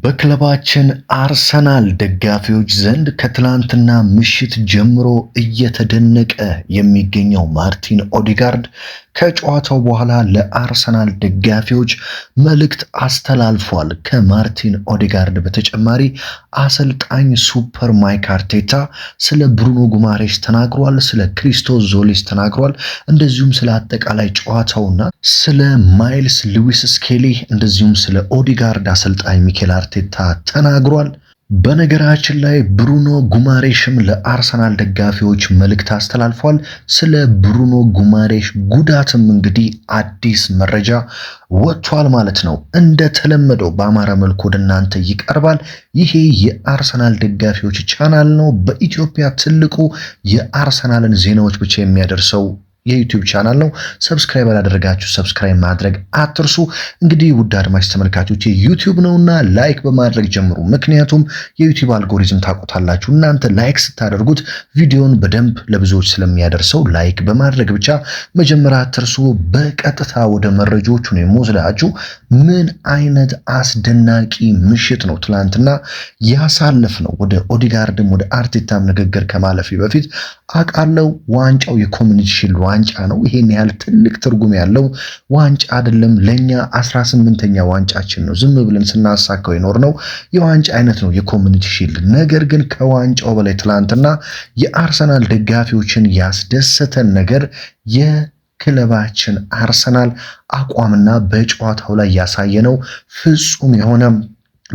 በክለባችን አርሰናል ደጋፊዎች ዘንድ ከትላንትና ምሽት ጀምሮ እየተደነቀ የሚገኘው ማርቲን ኦዴጋርድ ከጨዋታው በኋላ ለአርሰናል ደጋፊዎች መልእክት አስተላልፏል። ከማርቲን ኦዴጋርድ በተጨማሪ አሰልጣኝ ሱፐር ማይክ አርቴታ ስለ ብሩኖ ጉማሬሽ ተናግሯል፣ ስለ ክሪስቶስ ዞሊስ ተናግሯል። እንደዚሁም ስለ አጠቃላይ ጨዋታውና ስለ ማይልስ ሉዊስ ስኬሊ እንደዚሁም ስለ ኦዴጋርድ አሰልጣኝ ሚኬል አርቴታ ተናግሯል። በነገራችን ላይ ብሩኖ ጉማሬሽም ለአርሰናል ደጋፊዎች መልእክት አስተላልፏል። ስለ ብሩኖ ጉማሬሽ ጉዳትም እንግዲህ አዲስ መረጃ ወጥቷል ማለት ነው። እንደተለመደው በአማረ መልኩ ወደ እናንተ ይቀርባል። ይሄ የአርሰናል ደጋፊዎች ቻናል ነው። በኢትዮጵያ ትልቁ የአርሰናልን ዜናዎች ብቻ የሚያደርሰው የዩቲዩብ ቻናል ነው። ሰብስክራይብ ያላደረጋችሁ ሰብስክራይብ ማድረግ አትርሱ። እንግዲህ ውድ አድማጭ ተመልካቾች ዩቲዩብ ነውና ላይክ በማድረግ ጀምሩ። ምክንያቱም የዩቲዩብ አልጎሪዝም ታውቁታላችሁ። እናንተ ላይክ ስታደርጉት ቪዲዮን በደንብ ለብዙዎች ስለሚያደርሰው ላይክ በማድረግ ብቻ መጀመሪያ አትርሱ። በቀጥታ ወደ መረጃዎቹ ነው የምወስዳችሁ። ምን አይነት አስደናቂ ምሽት ነው ትላንትና ያሳለፍ ነው። ወደ ኦዴጋርድም ወደ አርቴታም ንግግር ከማለፊ በፊት አቃለው ዋንጫው የኮሚኒቲ ሺልድ ዋንጫ ነው። ይሄን ያህል ትልቅ ትርጉም ያለው ዋንጫ አይደለም። ለኛ 18ኛ ዋንጫችን ነው። ዝም ብለን ስናሳካው የኖርነው የዋንጫ አይነት ነው የኮሚኒቲ ሺልድ። ነገር ግን ከዋንጫው በላይ ትላንትና የአርሰናል ደጋፊዎችን ያስደሰተን ነገር የክለባችን አርሰናል አቋምና በጨዋታው ላይ ያሳየነው ፍጹም የሆነ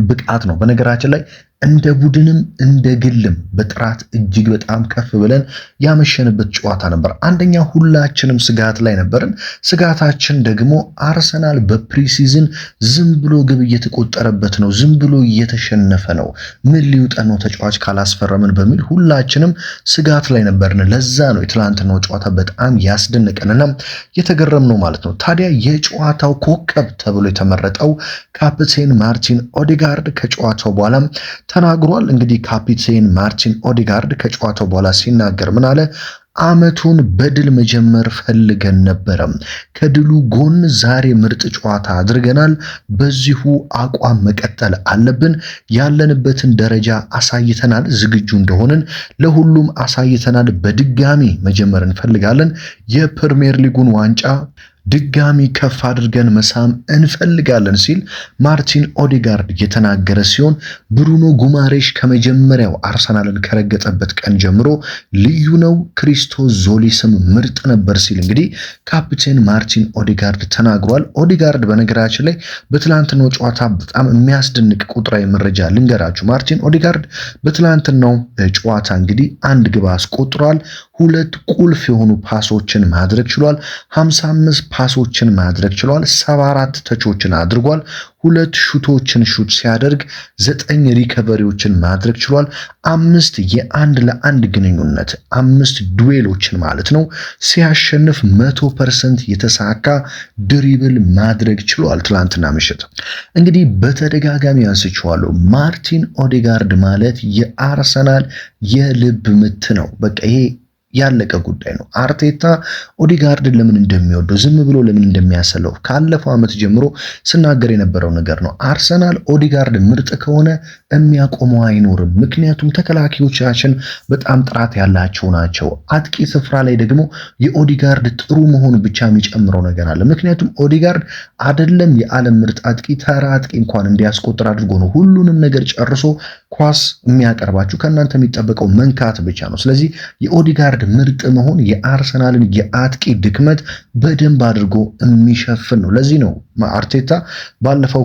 ብቃት ነው። በነገራችን ላይ እንደ ቡድንም እንደ ግልም በጥራት እጅግ በጣም ከፍ ብለን ያመሸንበት ጨዋታ ነበር። አንደኛ ሁላችንም ስጋት ላይ ነበርን። ስጋታችን ደግሞ አርሰናል በፕሪሲዝን ዝም ብሎ ግብ እየተቆጠረበት ነው፣ ዝም ብሎ እየተሸነፈ ነው፣ ምን ሊውጠን ነው ተጫዋች ካላስፈረምን በሚል ሁላችንም ስጋት ላይ ነበርን። ለዛ ነው የትላንትናው ጨዋታ በጣም ያስደነቀንና የተገረምነው ማለት ነው። ታዲያ የጨዋታው ኮከብ ተብሎ የተመረጠው ካፕቴን ማርቲን ኦዴጋርድ ከጨዋታው በኋላ ተናግሯል። እንግዲህ ካፒቴን ማርቲን ኦዴጋርድ ከጨዋታው በኋላ ሲናገር ምን አለ? አመቱን በድል መጀመር ፈልገን ነበረ። ከድሉ ጎን ዛሬ ምርጥ ጨዋታ አድርገናል። በዚሁ አቋም መቀጠል አለብን። ያለንበትን ደረጃ አሳይተናል። ዝግጁ እንደሆንን ለሁሉም አሳይተናል። በድጋሚ መጀመር እንፈልጋለን። የፕሪሚየር ሊጉን ዋንጫ ድጋሚ ከፍ አድርገን መሳም እንፈልጋለን ሲል ማርቲን ኦዴጋርድ የተናገረ ሲሆን ብሩኖ ጉማሬሽ ከመጀመሪያው አርሰናልን ከረገጠበት ቀን ጀምሮ ልዩ ነው፣ ክሪስቶስ ዞሊስም ምርጥ ነበር ሲል እንግዲህ ካፕቴን ማርቲን ኦዴጋርድ ተናግሯል። ኦዴጋርድ በነገራችን ላይ በትላንትናው ጨዋታ በጣም የሚያስደንቅ ቁጥራዊ መረጃ ልንገራችሁ። ማርቲን ኦዴጋርድ በትላንትናው ጨዋታ እንግዲህ አንድ ግብ አስቆጥሯል። 2 ቁልፍ የሆኑ ፓሶችን ማድረግ ችሏል። 55 ፓሶችን ማድረግ ችሏል። 74 ተቾችን አድርጓል። 2 ሹቶችን ሹት ሲያደርግ 9 ሪከቨሪዎችን ማድረግ ችሏል። 5 የአንድ ለአንድ ግንኙነት 5 ዱዌሎችን ማለት ነው ሲያሸንፍ 100% የተሳካ ድሪብል ማድረግ ችሏል። ትላንትና ምሽት እንግዲህ በተደጋጋሚ አንስቼዋለሁ። ማርቲን ኦዴጋርድ ማለት የአርሰናል የልብ ምት ነው። በቃ ይሄ ያለቀ ጉዳይ ነው። አርቴታ ኦዴጋርድን ለምን እንደሚወደው ዝም ብሎ ለምን እንደሚያሰለው ካለፈው ዓመት ጀምሮ ስናገር የነበረው ነገር ነው። አርሰናል ኦዴጋርድ ምርጥ ከሆነ የሚያቆመው አይኖርም። ምክንያቱም ተከላካዮቻችን በጣም ጥራት ያላቸው ናቸው። አጥቂ ስፍራ ላይ ደግሞ የኦዴጋርድ ጥሩ መሆን ብቻ የሚጨምረው ነገር አለ። ምክንያቱም ኦዴጋርድ አይደለም የዓለም ምርጥ አጥቂ፣ ተራ አጥቂ እንኳን እንዲያስቆጥር አድርጎ ነው ሁሉንም ነገር ጨርሶ ኳስ የሚያቀርባችሁ። ከእናንተ የሚጠበቀው መንካት ብቻ ነው። ስለዚህ የኦዴጋርድ ምርጥ መሆን የአርሰናልን የአጥቂ ድክመት በደንብ አድርጎ የሚሸፍን ነው። ለዚህ ነው አርቴታ ባለፈው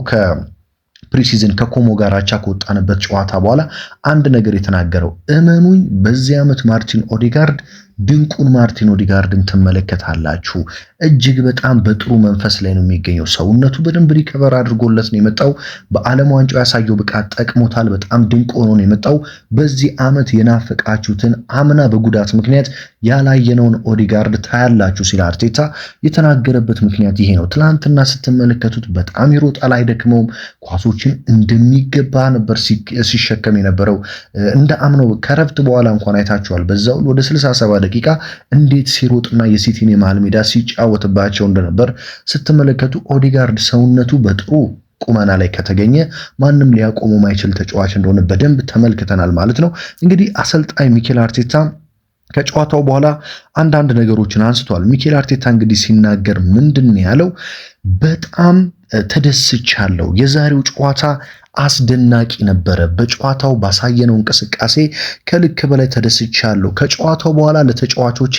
ፕሪሲዝን ከኮሞ ጋር አቻ ከወጣንበት ጨዋታ በኋላ አንድ ነገር የተናገረው፣ እመኑኝ በዚህ ዓመት ማርቲን ኦዴጋርድ ድንቁን ማርቲን ኦዴጋርድን ትመለከታላችሁ። እጅግ በጣም በጥሩ መንፈስ ላይ ነው የሚገኘው። ሰውነቱ በደንብ ሪከቨር አድርጎለት ነው የመጣው። በዓለም ዋንጫው ያሳየው ብቃት ጠቅሞታል። በጣም ድንቅ ሆኖ ነው የመጣው። በዚህ ዓመት የናፈቃችሁትን አምና በጉዳት ምክንያት ያላየነውን ኦዴጋርድ ታያላችሁ ሲል አርቴታ የተናገረበት ምክንያት ይሄ ነው። ትላንትና ስትመለከቱት በጣም ይሮጣል፣ አይደክመውም። ኳሶችን እንደሚገባ ነበር ሲሸከም የነበረው። እንደ አምነው ከረፍት በኋላ እንኳን አይታችኋል። በዛው ወደ 67 ደቂቃ እንዴት ሲሮጥና የሲቲን የመሃል ሜዳ ሲጫወትባቸው እንደነበር ስትመለከቱ ኦዴጋርድ ሰውነቱ በጥሩ ቁመና ላይ ከተገኘ ማንም ሊያቆሙ ማይችል ተጫዋች እንደሆነ በደንብ ተመልክተናል ማለት ነው። እንግዲህ አሰልጣኝ ሚኬል አርቴታ ከጨዋታው በኋላ አንዳንድ ነገሮችን አንስቷል። ሚኬል አርቴታ እንግዲህ ሲናገር ምንድን ያለው? በጣም ተደስቻለሁ። የዛሬው ጨዋታ አስደናቂ ነበረ። በጨዋታው ባሳየነው እንቅስቃሴ ከልክ በላይ ተደስቻለሁ። ከጨዋታው በኋላ ለተጫዋቾቼ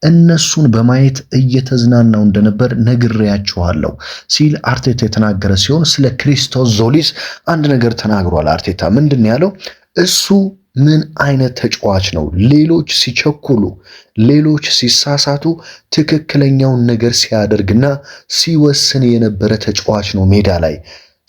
እነሱን በማየት እየተዝናናው እንደነበር ነግሬያቸዋለሁ ሲል አርቴታ የተናገረ ሲሆን ስለ ክሪስቶስ ዞሊስ አንድ ነገር ተናግሯል። አርቴታ ምንድን ያለው? እሱ ምን አይነት ተጫዋች ነው? ሌሎች ሲቸኩሉ፣ ሌሎች ሲሳሳቱ ትክክለኛውን ነገር ሲያደርግና ሲወስን የነበረ ተጫዋች ነው ሜዳ ላይ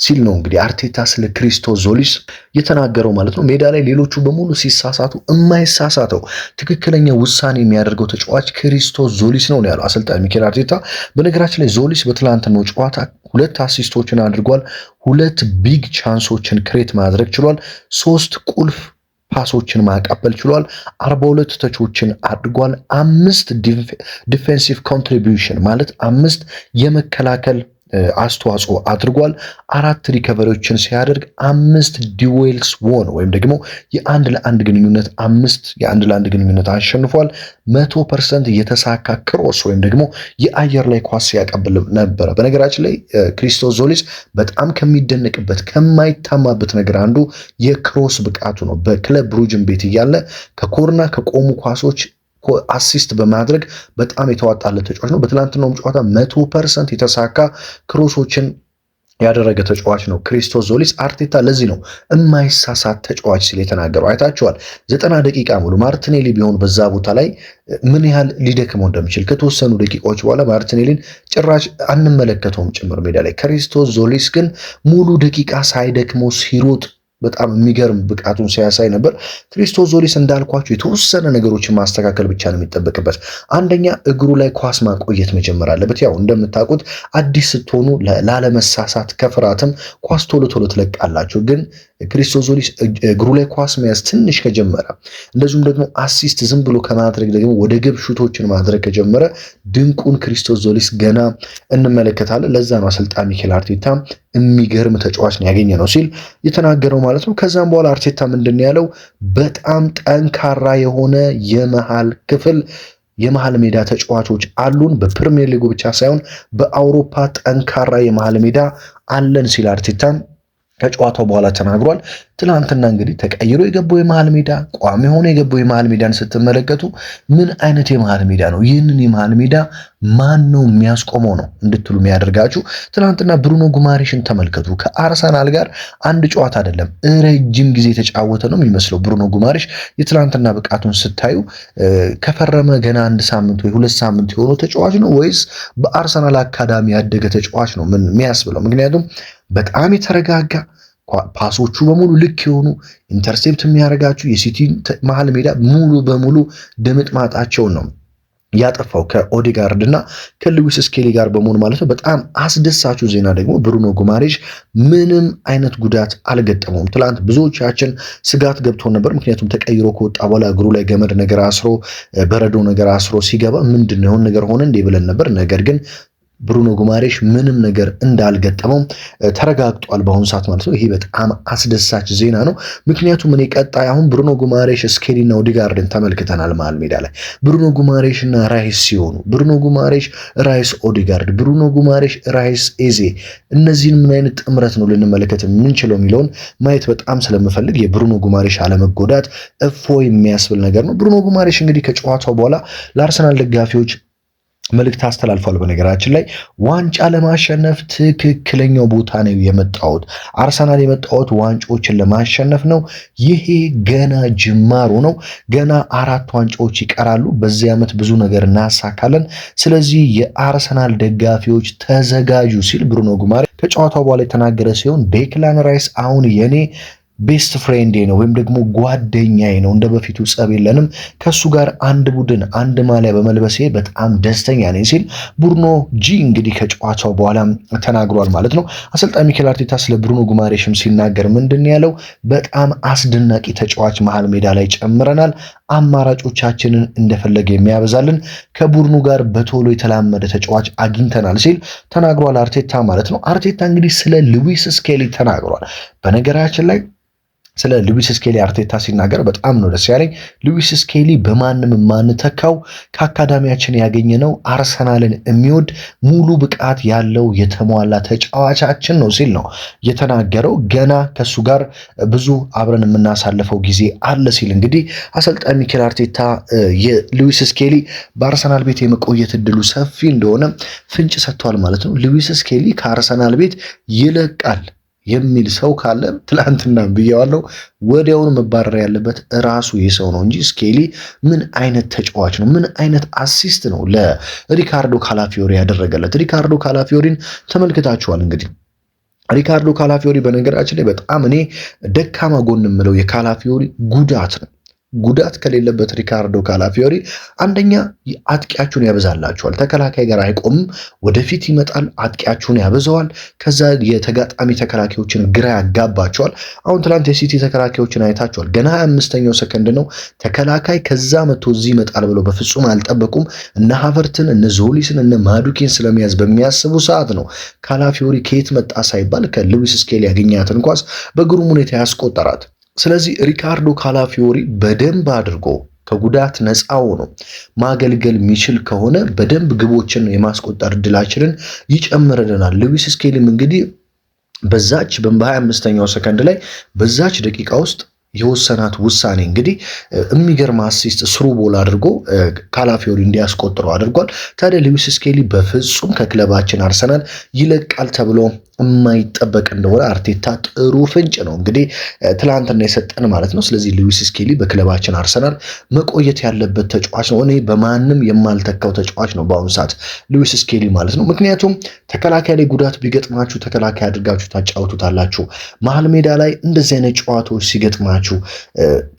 ሲል ነው እንግዲህ አርቴታ ስለ ክሪስቶስ ዞሊስ የተናገረው ማለት ነው። ሜዳ ላይ ሌሎቹ በሙሉ ሲሳሳቱ የማይሳሳተው ትክክለኛ ውሳኔ የሚያደርገው ተጫዋች ክሪስቶስ ዞሊስ ነው ያለው አሰልጣኝ ሚኬል አርቴታ። በነገራችን ላይ ዞሊስ በትላንትናው ጨዋታ 2 አሲስቶችን አድርጓል። 2 ቢግ ቻንሶችን ክሬት ማድረግ ችሏል። 3 ቁልፍ ፓሶችን ማቀበል ችሏል። 42 ተቾችን አድርጓል። 5 ዲፌንሲቭ ኮንትሪቢዩሽን ማለት 5 የመከላከል አስተዋጽኦ አድርጓል። 4 ሪከቨሪዎችን ሲያደርግ 5 ዲዌልስ ወን ወይም ደግሞ የአንድ ለአንድ ግንኙነት 5 የአንድ ለአንድ ግንኙነት አሸንፏል። 100% የተሳካ ክሮስ ወይም ደግሞ የአየር ላይ ኳስ ሲያቀብል ነበረ። በነገራችን ላይ ክሪስቶስ ዞሊስ በጣም ከሚደነቅበት ከማይታማበት ነገር አንዱ የክሮስ ብቃቱ ነው። በክለብ ብሩጅን ቤት እያለ ከኮርና ከቆሙ ኳሶች አሲስት በማድረግ በጣም የተዋጣለት ተጫዋች ነው። በትላንትናውም ጨዋታ 100% የተሳካ ክሮሶችን ያደረገ ተጫዋች ነው ክሪስቶስ ዞሊስ። አርቴታ ለዚህ ነው የማይሳሳት ተጫዋች ሲል የተናገረው። አይታችኋል 90 ደቂቃ ሙሉ ማርቲኔሊ ቢሆን በዛ ቦታ ላይ ምን ያህል ሊደክመው እንደሚችል ከተወሰኑ ደቂቃዎች በኋላ ማርቲኔሊን ጭራሽ አንመለከተውም ጭምር ሜዳ ላይ። ክሪስቶስ ዞሊስ ግን ሙሉ ደቂቃ ሳይደክመው ሲሮጥ በጣም የሚገርም ብቃቱን ሲያሳይ ነበር። ክሪስቶስ ዞሊስ እንዳልኳቸው የተወሰነ ነገሮችን ማስተካከል ብቻ ነው የሚጠበቅበት። አንደኛ እግሩ ላይ ኳስ ማቆየት መጀመር አለበት። ያው እንደምታውቁት አዲስ ስትሆኑ ላለመሳሳት ከፍርሃትም ኳስ ቶሎ ቶሎ ትለቃላችሁ። ግን ክሪስቶስ ዞሊስ እግሩ ላይ ኳስ መያዝ ትንሽ ከጀመረ እንደዚሁም ደግሞ አሲስት ዝም ብሎ ከማድረግ ደግሞ ወደ ግብ ሹቶችን ማድረግ ከጀመረ ድንቁን ክሪስቶስ ዞሊስ ገና እንመለከታለን። ለዛ ነው አሰልጣኝ ሚኬል አርቴታ የሚገርም ተጫዋች ነው ያገኘ ነው ሲል የተናገረው ማለት ነው። ከዛም በኋላ አርቴታ ምንድን ያለው? በጣም ጠንካራ የሆነ የመሃል ሜዳ ተጫዋቾች አሉን። በፕሪሚየር ሊጉ ብቻ ሳይሆን በአውሮፓ ጠንካራ የመሃል ሜዳ አለን ሲል አርቴታ ከጨዋታው በኋላ ተናግሯል። ትናንትና እንግዲህ ተቀይሮ የገባው የመሃል ሜዳ ቋሚ ሆኖ የገባው የመሃል ሜዳን ስትመለከቱ ምን አይነት የመሃል ሜዳ ነው? ይህንን የመሃል ሜዳ ማን ነው የሚያስቆመው ነው እንድትሉ የሚያደርጋችሁ። ትናንትና ብሩኖ ጉማሬሽን ተመልከቱ። ከአርሰናል ጋር አንድ ጨዋታ አይደለም ረጅም ጊዜ የተጫወተ ነው የሚመስለው ብሩኖ ጉማሬሽ። የትናንትና ብቃቱን ስታዩ ከፈረመ ገና 1 ሳምንት ወይ 2 ሳምንት የሆነው ተጫዋች ነው ወይስ በአርሰናል አካዳሚ ያደገ ተጫዋች ነው ምን የሚያስብለው? ምክንያቱም በጣም የተረጋጋ ፓሶቹ በሙሉ ልክ የሆኑ ኢንተርሴፕት የሚያደርጋችሁ የሲቲ መሃል ሜዳ ሙሉ በሙሉ ድምጥማጣቸውን ነው ያጠፋው ከኦዴጋርድ እና ከሉዊስ ስኬሊ ጋር በመሆን ማለት ነው። በጣም አስደሳቹ ዜና ደግሞ ብሩኖ ጉማሬሽ ምንም አይነት ጉዳት አልገጠመውም። ትላንት ብዙዎቻችን ስጋት ገብቶን ነበር። ምክንያቱም ተቀይሮ ከወጣ በኋላ እግሩ ላይ ገመድ ነገር አስሮ በረዶ ነገር አስሮ ሲገባ ምንድነው የሆነ ነገር ሆነ እንዴ ብለን ነበር። ነገር ግን ብሩኖ ጉማሬሽ ምንም ነገር እንዳልገጠመው ተረጋግጧል በአሁኑ ሰዓት ማለት ነው። ይሄ በጣም አስደሳች ዜና ነው። ምክንያቱም እኔ ቀጣይ አሁን ብሩኖ ጉማሬሽ ስኬሊና ኦዴጋርድን ተመልክተናል መሃል ሜዳ ላይ ብሩኖ ጉማሬሽ እና ራይስ ሲሆኑ፣ ብሩኖ ጉማሬሽ ራይስ ኦዴጋርድ፣ ብሩኖ ጉማሬሽ ራይስ ኤዜ፣ እነዚህን ምን አይነት ጥምረት ነው ልንመለከት የምንችለው የሚለውን ማየት በጣም ስለምፈልግ የብሩኖ ጉማሬሽ አለመጎዳት እፎይ የሚያስብል ነገር ነው። ብሩኖ ጉማሬሽ እንግዲህ ከጨዋታው በኋላ ለአርሰናል ደጋፊዎች መልእክት አስተላልፏል። በነገራችን ላይ ዋንጫ ለማሸነፍ ትክክለኛው ቦታ ነው የመጣሁት። አርሰናል የመጣሁት ዋንጫዎችን ለማሸነፍ ነው። ይሄ ገና ጅማሮ ነው። ገና 4 ዋንጫዎች ይቀራሉ። በዚህ ዓመት ብዙ ነገር እናሳካለን። ስለዚህ የአርሰናል ደጋፊዎች ተዘጋጁ ሲል ብሩኖ ጉማሬሽ ከጨዋታው በኋላ የተናገረ ሲሆን ዴክላን ራይስ አሁን የኔ ቤስት ፍሬንዴ ነው ወይም ደግሞ ጓደኛዬ ነው። እንደ በፊቱ ጸብ የለንም። ከሱ ጋር አንድ ቡድን አንድ ማሊያ በመልበሴ በጣም ደስተኛ ነኝ ሲል ብሩኖ ጂ እንግዲህ ከጨዋታው በኋላ ተናግሯል ማለት ነው። አሰልጣኝ ሚኬል አርቴታ ስለ ብሩኖ ጉማሬሽም ሲናገር ምንድን ያለው? በጣም አስደናቂ ተጫዋች መሃል ሜዳ ላይ ጨምረናል። አማራጮቻችንን እንደፈለገ የሚያበዛልን ከቡድኑ ጋር በቶሎ የተላመደ ተጫዋች አግኝተናል ሲል ተናግሯል አርቴታ ማለት ነው። አርቴታ እንግዲህ ስለ ሉዊስ ስኬሊ ተናግሯል። በነገራችን ላይ ስለ ሉዊስ ስኬሊ አርቴታ ሲናገር በጣም ነው ደስ ያለኝ። ሉዊስ ስኬሊ በማንም ማንተካው ከአካዳሚያችን ያገኘነው አርሰናልን የሚወድ ሙሉ ብቃት ያለው የተሟላ ተጫዋቻችን ነው ሲል ነው የተናገረው። ገና ከሱ ጋር ብዙ አብረን የምናሳልፈው ጊዜ አለ ሲል እንግዲህ አሰልጣኝ ሚኬል አርቴታ የሉዊስ ስኬሊ በአርሰናል ቤት የመቆየት እድሉ ሰፊ እንደሆነ ፍንጭ ሰጥቷል ማለት ነው። ሉዊስ ስኬሊ ከአርሰናል ቤት ይለቃል የሚል ሰው ካለ ትላንትና ብየዋለሁ፣ ወዲያውኑ መባረር ያለበት ራሱ የሰው ነው እንጂ ስኬሊ ምን አይነት ተጫዋች ነው? ምን አይነት አሲስት ነው ለሪካርዶ ካላፊዮሪ ያደረገለት? ሪካርዶ ካላፊዮሪን ተመልክታችኋል እንግዲህ ሪካርዶ ካላፊዮሪ በነገራችን ላይ በጣም እኔ ደካማ ጎን የምለው የካላፊዮሪ ጉዳት ነው። ጉዳት ከሌለበት ሪካርዶ ካላፊዮሪ አንደኛ አጥቂያችሁን ያበዛላችኋል። ተከላካይ ጋር አይቆምም፣ ወደፊት ይመጣል፣ አጥቂያችሁን ያበዛዋል። ከዛ የተጋጣሚ ተከላካዮችን ግራ ያጋባቸዋል። አሁን ትላንት የሲቲ ተከላካዮችን አይታችኋል። ገና 25ኛው ሰከንድ ነው ተከላካይ ከዛ መጥቶ እዚህ ይመጣል ብለው በፍጹም አልጠበቁም። እነ ሃቨርትን እነ ዞሊስን እነ ማዱኬን ስለመያዝ በሚያስቡ ሰዓት ነው ካላፊዮሪ ከየት መጣ ሳይባል ከሉዊስ ስኬሊ ያገኛትን ኳስ በግሩም ሁኔታ ያስቆጠራት። ስለዚህ ሪካርዶ ካላፊዮሪ በደንብ አድርጎ ከጉዳት ነፃ ሆኖ ማገልገል የሚችል ከሆነ በደንብ ግቦችን የማስቆጠር እድላችንን ይጨምርልናል። ሉዊስ ስኬሊም እንግዲህ በዛች በ25ኛው ሰከንድ ላይ በዛች ደቂቃ ውስጥ የወሰናት ውሳኔ እንግዲህ የሚገርም አሲስት ስሩ ቦል አድርጎ ካላፊዮሪ እንዲያስቆጥረው አድርጓል። ታዲያ ሉዊስ ስኬሊ በፍጹም ከክለባችን አርሰናል ይለቃል ተብሎ የማይጠበቅ እንደሆነ አርቴታ ጥሩ ፍንጭ ነው እንግዲህ ትላንትና የሰጠን ማለት ነው። ስለዚህ ሉዊስ ስኬሊ በክለባችን አርሰናል መቆየት ያለበት ተጫዋች ነው። እኔ በማንም የማልተካው ተጫዋች ነው በአሁኑ ሰዓት ሉዊስ ስኬሊ ማለት ነው። ምክንያቱም ተከላካይ ላይ ጉዳት ቢገጥማችሁ ተከላካይ አድርጋችሁ ታጫውቱታላችሁ። መሀል ሜዳ ላይ እንደዚህ አይነት ጨዋታዎች ሲገጥማችሁ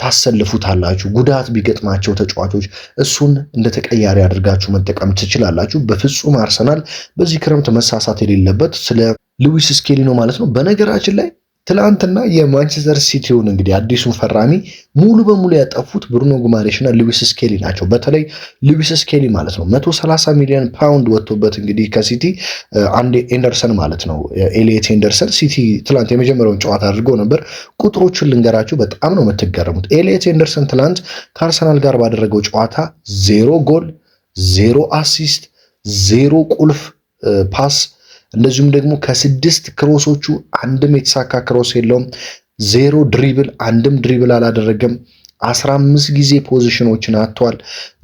ታሰልፉታላችሁ። ጉዳት ቢገጥማቸው ተጫዋቾች እሱን እንደ ተቀያሪ አድርጋችሁ መጠቀም ትችላላችሁ። በፍጹም አርሰናል በዚህ ክረምት መሳሳት የሌለበት ስለ ሉዊስ ስኬሊ ነው ማለት ነው። በነገራችን ላይ ትላንትና የማንቸስተር ሲቲውን እንግዲህ አዲሱን ፈራሚ ሙሉ በሙሉ ያጠፉት ብሩኖ ጉማሬሽ እና ሉዊስ ስኬሊ ናቸው። በተለይ ሉዊስ ስኬሊ ማለት ነው 130 ሚሊዮን ፓውንድ ወጥቶበት እንግዲህ ከሲቲ አንድ ኤንደርሰን ማለት ነው ኤሊየት ኤንደርሰን ሲቲ ትላንት የመጀመሪያውን ጨዋታ አድርገው ነበር። ቁጥሮቹን ልንገራችሁ በጣም ነው የምትገረሙት። ኤሊየት ኤንደርሰን ትላንት ከአርሰናል ጋር ባደረገው ጨዋታ 0 ጎል፣ 0 አሲስት፣ 0 ቁልፍ ፓስ እንደዚሁም ደግሞ ከ6 ክሮሶቹ አንድም የተሳካ ክሮስ የለውም። 0 ድሪብል፣ አንድም ድሪብል አላደረገም። 15 ጊዜ ፖዚሽኖችን አጥቷል።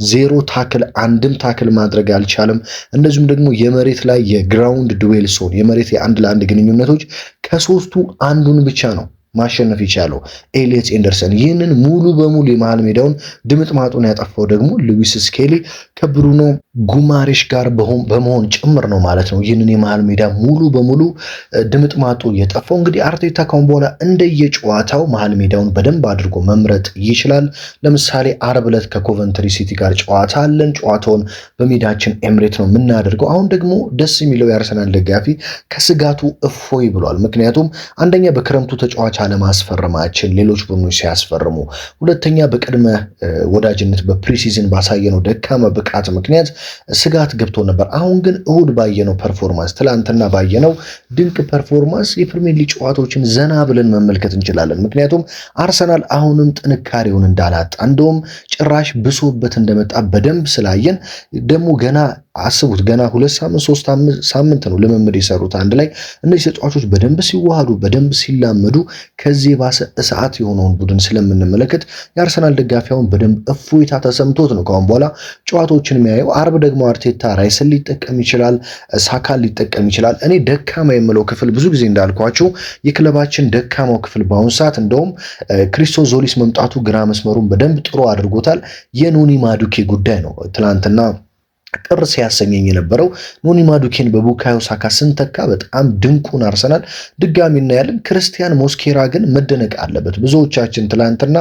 0 ታክል፣ አንድም ታክል ማድረግ አልቻለም። እንደዚሁም ደግሞ የመሬት ላይ የግራውንድ ዱዌል ሶን የመሬት የአንድ ለአንድ ግንኙነቶች ከሶስቱ አንዱን ብቻ ነው ማሸነፍ ይቻለው ኤሊየት ኤንደርሰን። ይህንን ሙሉ በሙሉ የመሃል ሜዳውን ድምጥማጡን ያጠፋው ደግሞ ሉዊስ ስኬሊ ከብሩኖ ጉማሬሽ ጋር በመሆን ጭምር ነው ማለት ነው። ይህንን የመሃል ሜዳ ሙሉ በሙሉ ድምጥማጡ የጠፋው እንግዲህ አርቴታ ካሁን በኋላ እንደየጨዋታው መሃል ሜዳውን በደንብ አድርጎ መምረጥ ይችላል። ለምሳሌ አርብ ዕለት ከኮቨንትሪ ሲቲ ጋር ጨዋታ አለን። ጨዋታውን በሜዳችን ኤምሬት ነው የምናደርገው። አሁን ደግሞ ደስ የሚለው የአርሰናል ደጋፊ ከስጋቱ እፎይ ብሏል። ምክንያቱም አንደኛ በክረምቱ ተጫዋች አለማስፈረማችን ሌሎች ቡድኖች ሲያስፈርሙ፣ ሁለተኛ በቅድመ ወዳጅነት በፕሪሲዝን ባሳየነው ደካማ ብቃት ምክንያት ስጋት ገብቶ ነበር። አሁን ግን እሁድ ባየነው ፐርፎርማንስ፣ ትላንትና ባየነው ድንቅ ፐርፎርማንስ የፕሪሚየር ሊግ ጨዋታዎችን ዘና ብለን መመልከት እንችላለን። ምክንያቱም አርሰናል አሁንም ጥንካሬውን እንዳላጣ እንደውም ጭራሽ ብሶበት እንደመጣ በደንብ ስላየን ደግሞ ገና አስቡት ገና 2 ሳምንት 3 ሳምንት ነው ልምምድ የሰሩት አንድ ላይ። እነዚህ ተጫዋቾች በደንብ ሲዋሃዱ በደንብ ሲላመዱ ከዚህ ባሰ እሳት የሆነውን ቡድን ስለምንመለከት የአርሰናል ደጋፊውን በደንብ እፎይታ ተሰምቶት ነው ካሁን በኋላ ጨዋታዎችን የሚያየው። አርብ ደግሞ አርቴታ ራይስን ሊጠቀም ይችላል፣ ሳካን ሊጠቀም ይችላል። እኔ ደካማ የምለው ክፍል ብዙ ጊዜ እንዳልኳቸው የክለባችን ደካማው ክፍል በአሁኑ ሰዓት እንደውም ክሪስቶ ዞሊስ መምጣቱ ግራ መስመሩን በደንብ ጥሩ አድርጎታል። የኖኒ ማዱኬ ጉዳይ ነው ትናንትና ቅር ሲያሰኘኝ የነበረው ኖኒ ማዱኬን በቡካዮ ሳካ ስንተካ በጣም ድንቁን አርሰናል ድጋሚ እናያለን። ክርስቲያን ሞስኬራ ግን መደነቅ አለበት። ብዙዎቻችን ትላንትና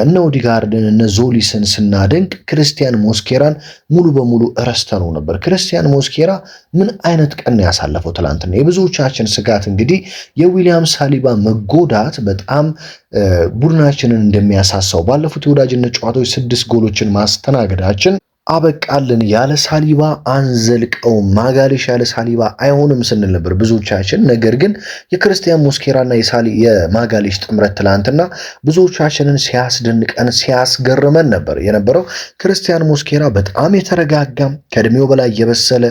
እነ ኦዲጋርድን እነ ዞሊስን ስናደንቅ ክርስቲያን ሞስኬራን ሙሉ በሙሉ ረስተነው ነበር። ክርስቲያን ሞስኬራ ምን አይነት ቀን ያሳለፈው ትላንትና። የብዙዎቻችን ስጋት እንግዲህ የዊሊያም ሳሊባ መጎዳት በጣም ቡድናችንን እንደሚያሳሳው፣ ባለፉት የወዳጅነት ጨዋታዎች 6 ጎሎችን ማስተናገዳችን አበቃልን፣ ያለ ሳሊባ አንዘልቀው፣ ማጋሌሽ ያለ ሳሊባ አይሆንም ስንል ነበር ብዙዎቻችን። ነገር ግን የክርስቲያን ሞስኬራና የማጋሌሽ ጥምረት ትላንትና ብዙዎቻችንን ሲያስደንቀን ሲያስገርመን ነበር የነበረው። ክርስቲያን ሞስኬራ በጣም የተረጋጋ ከእድሜው በላይ የበሰለ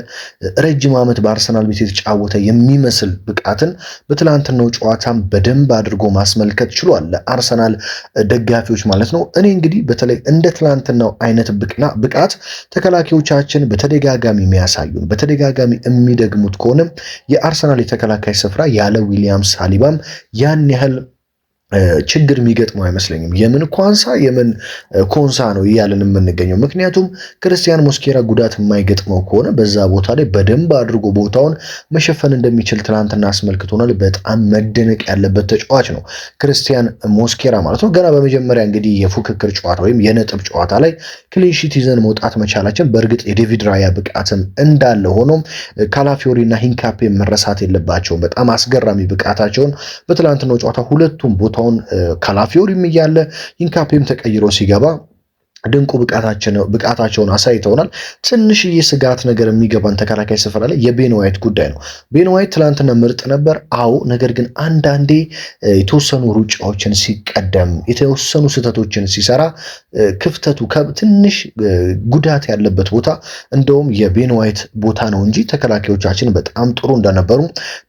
ረጅም ዓመት በአርሰናል ቤት የተጫወተ የሚመስል ብቃትን በትላንትናው ጨዋታም በደንብ አድርጎ ማስመልከት ችሏል፣ ለአርሰናል ደጋፊዎች ማለት ነው። እኔ እንግዲህ በተለይ እንደ ትላንትናው አይነት ብቃት ተከላካዮቻችን በተደጋጋሚ የሚያሳዩን በተደጋጋሚ የሚደግሙት ከሆነ የአርሰናል የተከላካይ ስፍራ ያለ ዊሊያም ሳሊባም ያን ያህል ችግር የሚገጥመው አይመስለኝም። የምን ኳንሳ የምን ኮንሳ ነው እያለን የምንገኘው። ምክንያቱም ክርስቲያን ሞስኬራ ጉዳት የማይገጥመው ከሆነ በዛ ቦታ ላይ በደንብ አድርጎ ቦታውን መሸፈን እንደሚችል ትናንትና አስመልክቶናል። በጣም መደነቅ ያለበት ተጫዋች ነው ክርስቲያን ሞስኬራ ማለት ነው። ገና በመጀመሪያ እንግዲህ የፉክክር ጨዋታ ወይም የነጥብ ጨዋታ ላይ ክሊንሺት ይዘን መውጣት መቻላችን በእርግጥ የዴቪድ ራያ ብቃትም እንዳለ ሆኖም ካላፊዮሪና ሂንካፔ መረሳት የለባቸውም። በጣም አስገራሚ ብቃታቸውን በትናንትናው ጨዋታ ሁለቱም ቦታ ካላፊዮሪም እያለ ኢንካፔም ተቀይሮ ሲገባ ድንቁ ብቃታቸውን አሳይተውናል። ትንሽዬ ስጋት ነገር የሚገባን ተከላካይ ስፍራ ላይ የቤን ዋይት ጉዳይ ነው። ቤን ዋይት ትላንትና ምርጥ ነበር፣ አዎ። ነገር ግን አንዳንዴ የተወሰኑ ሩጫዎችን ሲቀደም የተወሰኑ ስህተቶችን ሲሰራ ክፍተቱ ትንሽ ጉዳት ያለበት ቦታ እንደውም የቤን ዋይት ቦታ ነው እንጂ ተከላካዮቻችን በጣም ጥሩ እንደነበሩ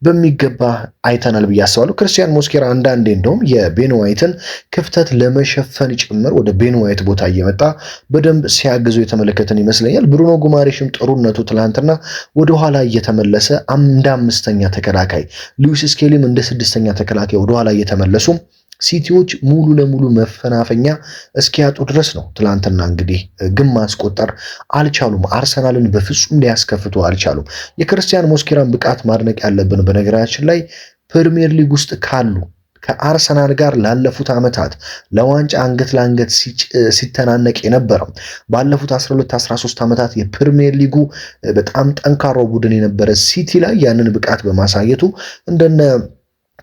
በሚገባ አይተናል ብዬ አስባለሁ። ክርስቲያን ሞስኬራ አንዳንዴ እንደውም የቤን ዋይትን ክፍተት ለመሸፈን ጭምር ወደ ቤን ዋይት ቦታ እየመጣ በደንብ ሲያግዙ የተመለከተን ይመስለኛል። ብሩኖ ጉማሬሽም ጥሩነቱ ትላንትና ወደኋላ እየተመለሰ እንደ 5ኛ ተከላካይ፣ ሉዊስ ስኬሊም እንደ 6ኛ ተከላካይ ወደኋላ እየተመለሱ ሲቲዎች ሙሉ ለሙሉ መፈናፈኛ እስኪያጡ ድረስ ነው። ትላንትና እንግዲህ ግን ማስቆጠር አልቻሉም። አርሰናልን በፍጹም ሊያስከፍቱ አልቻሉም። የክርስቲያን ሞስኬራን ብቃት ማድነቅ ያለብን በነገራችን ላይ ፕሪሚየር ሊግ ውስጥ ካሉ ከአርሰናል ጋር ላለፉት ዓመታት ለዋንጫ አንገት ለአንገት ሲተናነቅ የነበረው ባለፉት 12-13 ዓመታት የፕሪሚየር ሊጉ በጣም ጠንካራው ቡድን የነበረ ሲቲ ላይ ያንን ብቃት በማሳየቱ እንደነ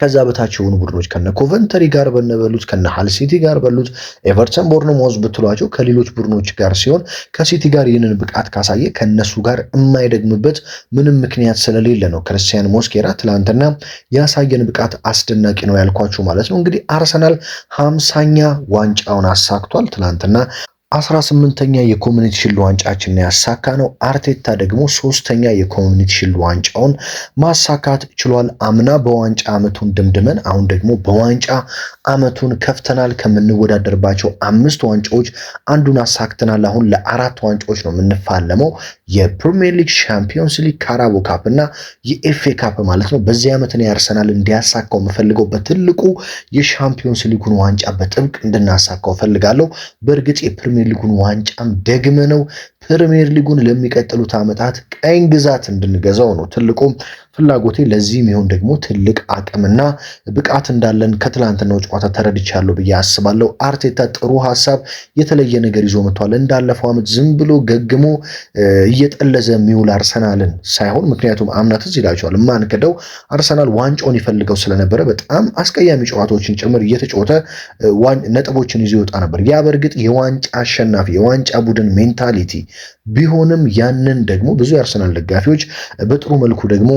ከዛ በታች የሆኑ ቡድኖች ከነ ኮቨንተሪ ጋር በነበሉት ከነ ሃል ሲቲ ጋር በሉት ኤቨርተን፣ ቦርንማውዝ ብትሏቸው ከሌሎች ቡድኖች ጋር ሲሆን ከሲቲ ጋር ይህንን ብቃት ካሳየ ከነሱ ጋር የማይደግምበት ምንም ምክንያት ስለሌለ ነው ክርስቲያን ሞስኬራ ትላንትና ያሳየን ብቃት አስደናቂ ነው ያልኳችሁ ማለት ነው። እንግዲህ አርሰናል 50ኛ ዋንጫውን አሳክቷል። ትላንትና 18ኛ የኮሚኒቲ ሺልድ ዋንጫችንን ያሳካ ነው። አርቴታ ደግሞ 3ኛ የኮሚኒቲ ሺልድ ዋንጫውን ማሳካት ችሏል። አምና በዋንጫ ዓመቱን ድምድመን አሁን ደግሞ በዋንጫ ዓመቱን ከፍተናል። ከምንወዳደርባቸው 5 ዋንጫዎች አንዱን አሳክተናል። አሁን ለ4 ዋንጫዎች ነው የምንፋለመው፣ የፕሪሚየር ሊግ፣ ሻምፒዮንስ ሊግ፣ ካራቦ ካፕ እና የኤፍኤ ካፕ ማለት ነው። በዚህ ዓመት እኔ አርሰናል እንዲያሳካው የምፈልገው በትልቁ የሻምፒዮንስ ሊጉን ዋንጫ በጥብቅ እንድናሳካው ፈልጋለሁ። በእርግጥ የፕሪሚየር ሊጉን ዋንጫም ደግመ ነው ፕሪሚየር ሊጉን ለሚቀጥሉት ዓመታት ቀኝ ግዛት እንድንገዛው ነው ትልቁ ፍላጎቴ። ለዚህም ይሁን ደግሞ ትልቅ አቅምና ብቃት እንዳለን ከትላንትናው ጨዋታ ተረድቻለሁ ብዬ አስባለሁ። አርቴታ ጥሩ ሐሳብ፣ የተለየ ነገር ይዞ መጥቷል። እንዳለፈው ዓመት ዝም ብሎ ገግሞ እየጠለዘ የሚውል አርሰናልን ሳይሆን፣ ምክንያቱም አምና ትዝ ይላችኋል የማንክደው አርሰናል ዋንጫውን ይፈልገው ስለነበረ በጣም አስቀያሚ ጨዋታዎችን ጭምር እየተጫወተ ነጥቦችን ይዞ ይወጣ ነበር። ያ በእርግጥ የዋንጫ አሸናፊ የዋንጫ ቡድን ሜንታሊቲ ቢሆንም ያንን ደግሞ ብዙ የአርሰናል ደጋፊዎች በጥሩ መልኩ ደግሞ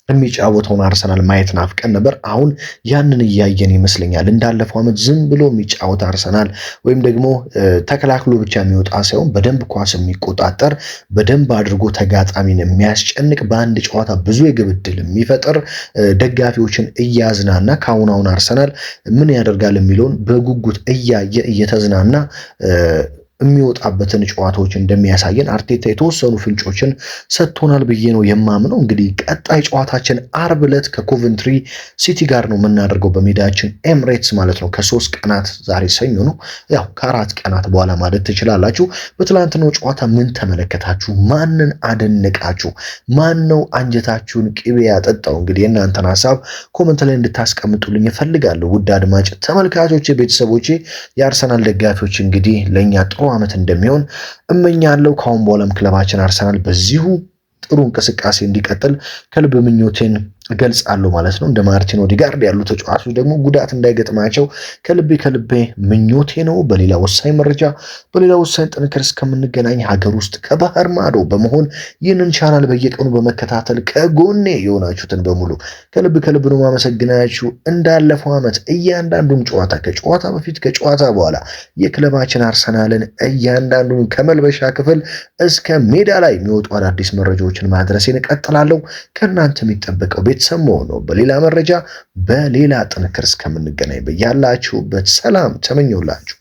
የሚጫወተውን አርሰናል ማየት ናፍቀን ነበር። አሁን ያንን እያየን ይመስለኛል። እንዳለፈው ዓመት ዝም ብሎ የሚጫወት አርሰናል ወይም ደግሞ ተከላክሎ ብቻ የሚወጣ ሳይሆን በደንብ ኳስ የሚቆጣጠር በደንብ አድርጎ ተጋጣሚን የሚያስጨንቅ በአንድ ጨዋታ ብዙ የግብ ዕድል የሚፈጥር ደጋፊዎችን እያዝናና ከአሁን አርሰናል ምን ያደርጋል የሚለውን በጉጉት እያየ እየተዝናና የሚወጣበትን ጨዋታዎች እንደሚያሳየን አርቴታ የተወሰኑ ፍንጮችን ሰጥቶናል ብዬ ነው የማምነው። እንግዲህ ቀጣይ ጨዋታችን አርብ ዕለት ከኮቨንትሪ ሲቲ ጋር ነው የምናደርገው በሜዳችን ኤምሬትስ ማለት ነው። ከ3 ቀናት ዛሬ ሰኞ ነው፣ ያው ከ4 ቀናት በኋላ ማለት ትችላላችሁ። በትላንትናው ጨዋታ ምን ተመለከታችሁ? ማንን አደነቃችሁ? ማን ነው አንጀታችሁን ቅቤ ያጠጣው? እንግዲህ የእናንተን ሀሳብ ኮመንት ላይ እንድታስቀምጡልኝ እፈልጋለሁ። ውድ አድማጭ ተመልካቾቼ፣ ቤተሰቦቼ፣ የአርሰናል ደጋፊዎች እንግዲህ ለእኛ ጥሩ ዓመት እንደሚሆን እመኛለሁ። ካሁን በኋላም ክለባችን አርሰናል በዚሁ ጥሩ እንቅስቃሴ እንዲቀጥል ከልብ ምኞቴን ገልጻለሁ ማለት ነው። እንደ ማርቲን ኦዲጋርድ ያሉ ተጫዋቾች ደግሞ ጉዳት እንዳይገጥማቸው ከልቤ ምኞቴ ነው። በሌላ ወሳኝ መረጃ በሌላ ወሳኝ ጥንክር እስከምንገናኝ ሀገር ውስጥ ከባህር ማዶ በመሆን ይህንን ቻናል በየቀኑ በመከታተል ከጎኔ የሆናችሁትን በሙሉ ከልብ ነው ማመሰግናችሁ። እንዳለፈው ዓመት እያንዳንዱን ጨዋታ ከጨዋታ በፊት ከጨዋታ በኋላ የክለባችን አርሰናልን እያንዳንዱን ከመልበሻ ክፍል እስከ ሜዳ ላይ የሚወጡ አዳዲስ መረጃዎችን ማድረሴን እቀጥላለሁ። ከእናንተ የሚጠበቀው ቤተሰብ መሆኑ። በሌላ መረጃ በሌላ ጥንክር እስከምንገናኝ በያላችሁበት ሰላም ተመኘውላችሁ።